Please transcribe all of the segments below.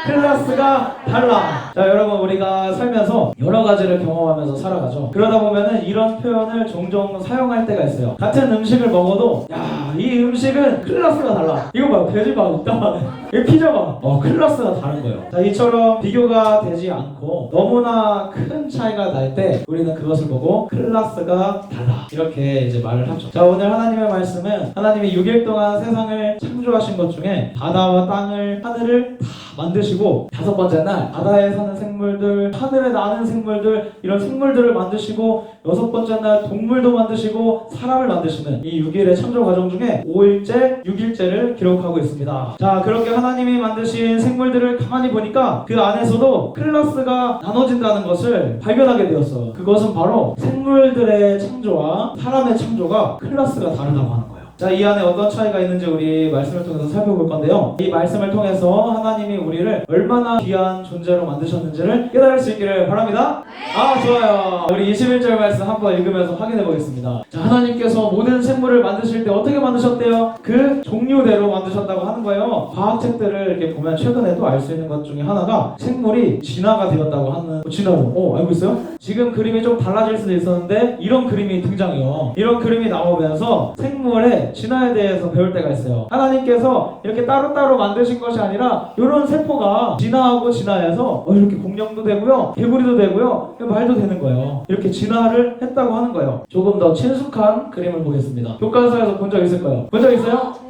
클라스가 달라. 자, 여러분, 우리가 살면서 여러 가지를 경험하면서 살아가죠. 그러다 보면은 이런 표현을 종종 사용할 때가 있어요. 같은 음식을 먹어도 야, 이 음식은 클라스가 달라. 이거 봐, 돼지 봐, 이따 이 피자 봐. 클라스가 다른 거예요. 자, 이처럼 비교가 되지 않고 너무나 큰 차이가 날 때 우리는 그것을 보고 클라스가 달라, 이렇게 이제 말을 하죠. 자, 오늘 하나님의 말씀은 하나님이 6일 동안 세상을 창조하신 것 중에 바다와 땅을, 하늘을 다 만드시고, 5번째 날 바다에 사는 생물들, 하늘에 나는 생물들, 이런 생물들을 만드시고, 6번째 날 동물도 만드시고 사람을 만드시는 이 6일의 창조 과정 중에 5일째, 6일째를 기록하고 있습니다. 자, 그렇게 하나님이 만드신 생물들을 가만히 보니까 그 안에서도 클래스가 나눠진다는 것을 발견하게 되었어요. 그것은 바로 생물들의 창조와 사람의 창조가 클래스가 다르다고 하는 거예요. 자, 이 안에 어떤 차이가 있는지 우리 말씀을 통해서 살펴볼 건데요. 이 말씀을 통해서 하나님이 우리를 얼마나 귀한 존재로 만드셨는지를 깨달을 수 있기를 바랍니다. 아, 좋아요. 우리 21절 말씀 한번 읽으면서 확인해 보겠습니다. 자, 하나님께서 모든 생물을 만드실 때 어떻게 만드셨대요? 그 종류대로 만드셨다고 하는 거예요. 과학책들을 이렇게 보면 최근에도 알 수 있는 것 중에 하나가 생물이 진화가 되었다고 하는, 진화로, 알고 있어요? 지금 그림이 좀 달라질 수도 있었는데 이런 그림이 등장해요. 이런 그림이 나오면서 생물의 진화에 대해서 배울 때가 있어요. 하나님께서 이렇게 따로따로 만드신 것이 아니라 이런 세포가 진화하고 진화해서 이렇게 공룡도 되고요, 개구리도 되고요, 말도 되는 거예요. 이렇게 진화를 했다고 하는 거예요. 조금 더 친숙한 그림을 보겠습니다. 교과서에서 본 적 있을 거예요. 본 적 있어요?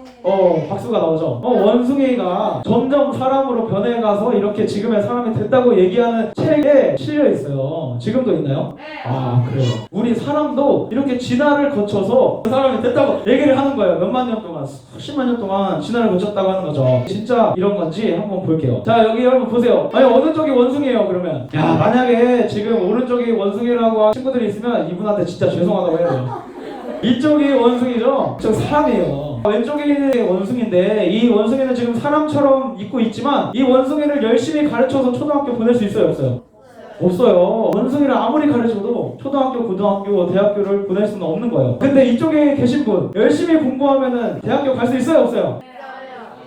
박수가 나오죠. 원숭이가 점점 사람으로 변해가서 이렇게 지금의 사람이 됐다고 얘기하는 책에 실려 있어요. 지금도 있나요? 아, 그래요. 우리 사람도 이렇게 진화를 거쳐서 그 사람이 됐다고 얘기를 하는 거예요. 몇만 년 동안, 수십만 년 동안 진화를 거쳤다고 하는 거죠. 진짜 이런 건지 한번 볼게요. 자, 여기 여러분 보세요. 아니, 어느 쪽이 원숭이에요, 그러면? 야, 만약에 지금 오른쪽이 원숭이라고 하는 친구들이 있으면 이분한테 진짜 죄송하다고 해야 돼요. 이쪽이 원숭이죠? 저 사람이에요. 왼쪽이 원숭이인데 이 원숭이는 지금 사람처럼 입고 있지만 이 원숭이를 열심히 가르쳐서 초등학교 보낼 수 있어요, 없어요? 없어요. 원숭이를 아무리 가르쳐도 초등학교, 고등학교, 대학교를 보낼 수는 없는 거예요. 근데 이쪽에 계신 분 열심히 공부하면은 대학교 갈 수 있어요, 없어요?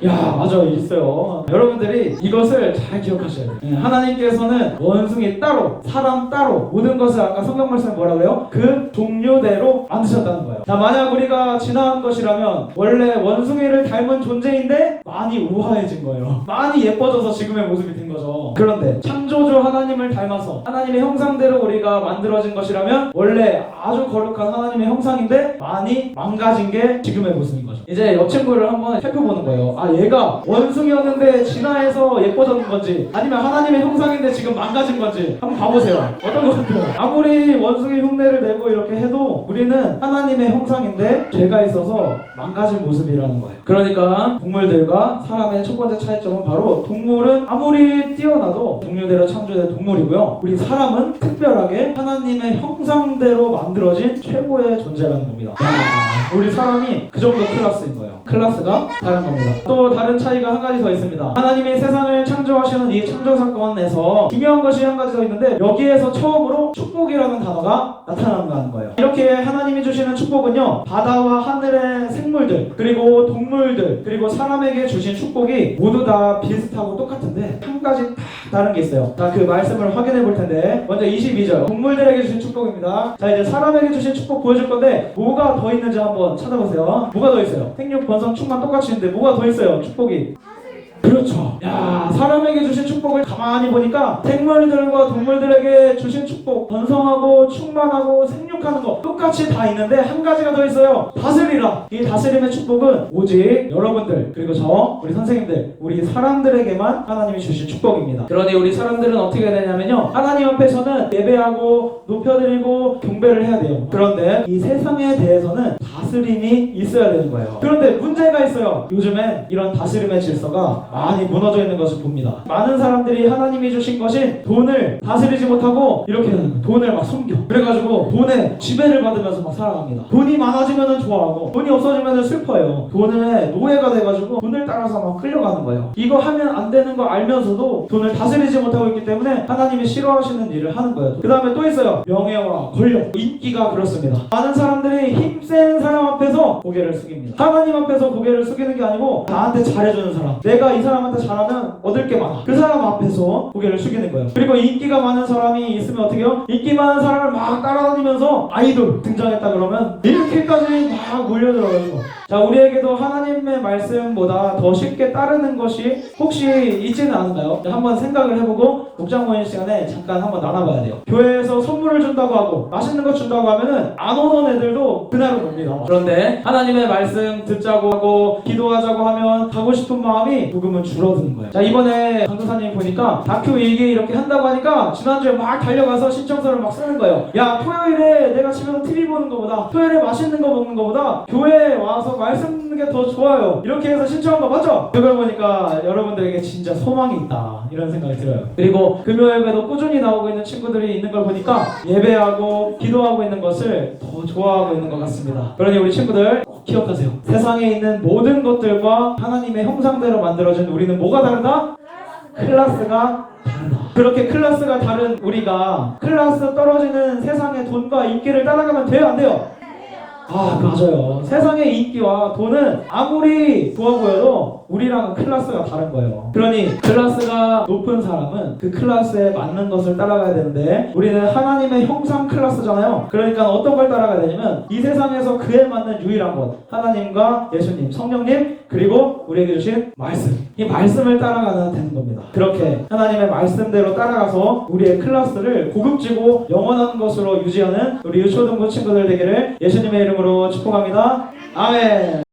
야, 맞아, 있어요. 여러분들이 이것을 잘 기억하셔야 돼요. 하나님께서는 원숭이 따로, 사람 따로, 모든 것을 아까 성경 말씀에 뭐라고요? 그 종류대로 만드셨다는 거예요. 자, 만약 우리가 진화한 것이라면 원래 원숭이를 닮은 존재인데 많이 우아해진 거예요. 많이 예뻐져서 지금의 모습이 된 거죠. 그런데 창조주 하나님을 닮아서 하나님의 형상대로 우리가 만들어진 것이라면 원래 아주 거룩한 하나님의 형상인데 많이 망가진 게 지금의 모습인 거죠. 이제 옆 친구를 한번 살펴보는 거예요. 아, 얘가 원숭이였는데 진화해서 예뻐졌는 건지 아니면 하나님의 형상인데 지금 망가진 건지 한번 봐보세요. 어떤 것 같아요? 아무리 원숭이 흉내를 내고 이렇게 해도 우리는 하나님의 형상인데 죄가 있어서 망가진 모습이라는 거예요. 그러니까 동물들과 사람의 첫 번째 차이점은 바로 동물은 아무리 뛰어나도 종류대로 창조된 동물이고요, 우리 사람은 특별하게 하나님의 형상대로 만들어진 최고의 존재라는 겁니다. 우리 사람이 그 정도 클래스인 거예요. 클래스가 다른 겁니다. 또 다른 차이가 한 가지 더 있습니다. 하나님이 세상을 창조하시는 이 창조 사건에서 중요한 것이 한 가지 더 있는데 여기에서 처음으로 축복이라는 단어가 나타나는 거예요. 이렇게 하나님이 주시는 축복은요, 바다와 하늘의 생물들, 그리고 동물들, 그리고 사람에게 주신 축복이 모두 다 비슷하고 똑같은데 한 가지 딱 다른 게 있어요. 자, 그 말씀을 확인해 볼 텐데 먼저 22절 동물들에게 주신 축복입니다. 자, 이제 사람에게 주신 축복 보여줄 건데 뭐가 더 있는지 한번 찾아보세요. 뭐가 더 있어요? 생육, 번성, 충만 똑같이 있는데 뭐가 더 있어요? 축복이. 그렇죠. 야, 사람에게 주신 축복을 가만히 보니까 생물들과 동물들에게 주신 축복, 번성하고 충만하고 생육하는 거 똑같이 다 있는데 한 가지가 더 있어요. 다스리라. 이 다스림의 축복은 오직 여러분들, 그리고 저, 우리 선생님들, 우리 사람들에게만 하나님이 주신 축복입니다. 그러니 우리 사람들은 어떻게 되냐면요, 하나님 앞에서는 예배하고 높여드리고 경배를 해야 돼요. 그런데 이 세상에 대해서는 다스림이 있어야 되는 거예요. 그런데 문제가 있어요. 요즘엔 이런 다스림의 질서가 많이 무너져 있는 것을 봅니다. 많은 사람들이 하나님이 주신 것인 돈을 다스리지 못하고 이렇게 돈을 막 숨겨. 그래가지고 돈에 지배를 받으면서 막 살아갑니다. 돈이 많아지면 좋아하고 돈이 없어지면 슬퍼해요. 돈에 노예가 돼가지고 돈을 따라서 막 끌려가는 거예요. 이거 하면 안 되는 거 알면서도 돈을 다스리지 못하고 있기 때문에 하나님이 싫어하시는 일을 하는 거예요. 그 다음에 또 있어요. 명예와 권력, 인기가 그렇습니다. 많은 사람들이 힘센 사람 앞에서 고개를 숙입니다. 하나님 앞에서 고개를 숙이는 게 아니고 나한테 잘해주는 사람, 내가 이 사람한테 잘하면 얻을 게 많아. 그 사람 앞에서 고개를 숙이는 거예요. 그리고 인기가 많은 사람이 있으면 어떻게 해요? 인기 많은 사람을 막 따라다니면서 아이돌 등장했다 그러면 이렇게까지 막 몰려들어가지고. 자, 우리에게도 하나님의 말씀보다 더 쉽게 따르는 것이 혹시 있지는 않은가요? 한번 생각을 해보고 목장 모임 시간에 잠깐 한번 나눠봐야 돼요. 교회에서 선물을 준다고 하고 맛있는 거 준다고 하면은 안 오던 애들도 그날은 옵니다. 그런데 하나님의 말씀 듣자고 하고 기도하자고 하면 가고 싶은 마음이 조금은 줄어드는 거예요. 자, 이번에 강도사님 보니까 다큐 얘기 이렇게 한다고 하니까 지난주에 막 달려가서 신청서를 막 쓰는 거예요. 야, 토요일에 내가 집에서 TV 보는 거보다 토요일에 맛있는 거 먹는 거보다 교회에 와서 말씀 듣는 게 더 좋아요. 이렇게 해서 신청한 거 맞죠? 그걸 보니까 여러분들에게 진짜 소망이 있다 이런 생각이 들어요. 그리고 금요일에도 꾸준히 나오고 있는 친구들이 있는 걸 보니까 예배하고 기도하고 있는 것을 더 좋아하고 있는 것 같습니다. 그러니 우리 친구들 꼭 기억하세요. 세상에 있는 모든 것들과 하나님의 형상대로 만들어진 우리는 뭐가 다르다? 클래스가 다르다. 그렇게 클래스가 다른 우리가 클래스 떨어지는 세상의 돈과 인기를 따라가면 돼요, 안 돼요? 아, 맞아요. 세상의 인기와 돈은 아무리 좋아 보여도 우리랑은 클래스가 다른 거예요. 그러니 클래스가 높은 사람은 그 클래스에 맞는 것을 따라가야 되는데 우리는 하나님의 형상 클래스잖아요. 그러니까 어떤 걸 따라가야 되냐면 이 세상에서 그에 맞는 유일한 것, 하나님과 예수님, 성령님, 그리고 우리에게 주신 말씀, 이 말씀을 따라가야 되는 겁니다. 그렇게 하나님의 말씀대로 따라가서 우리의 클래스를 고급지고 영원한 것으로 유지하는 우리 유초등부 친구들 되기를 예수님의 이름으로 축복합니다. 아멘.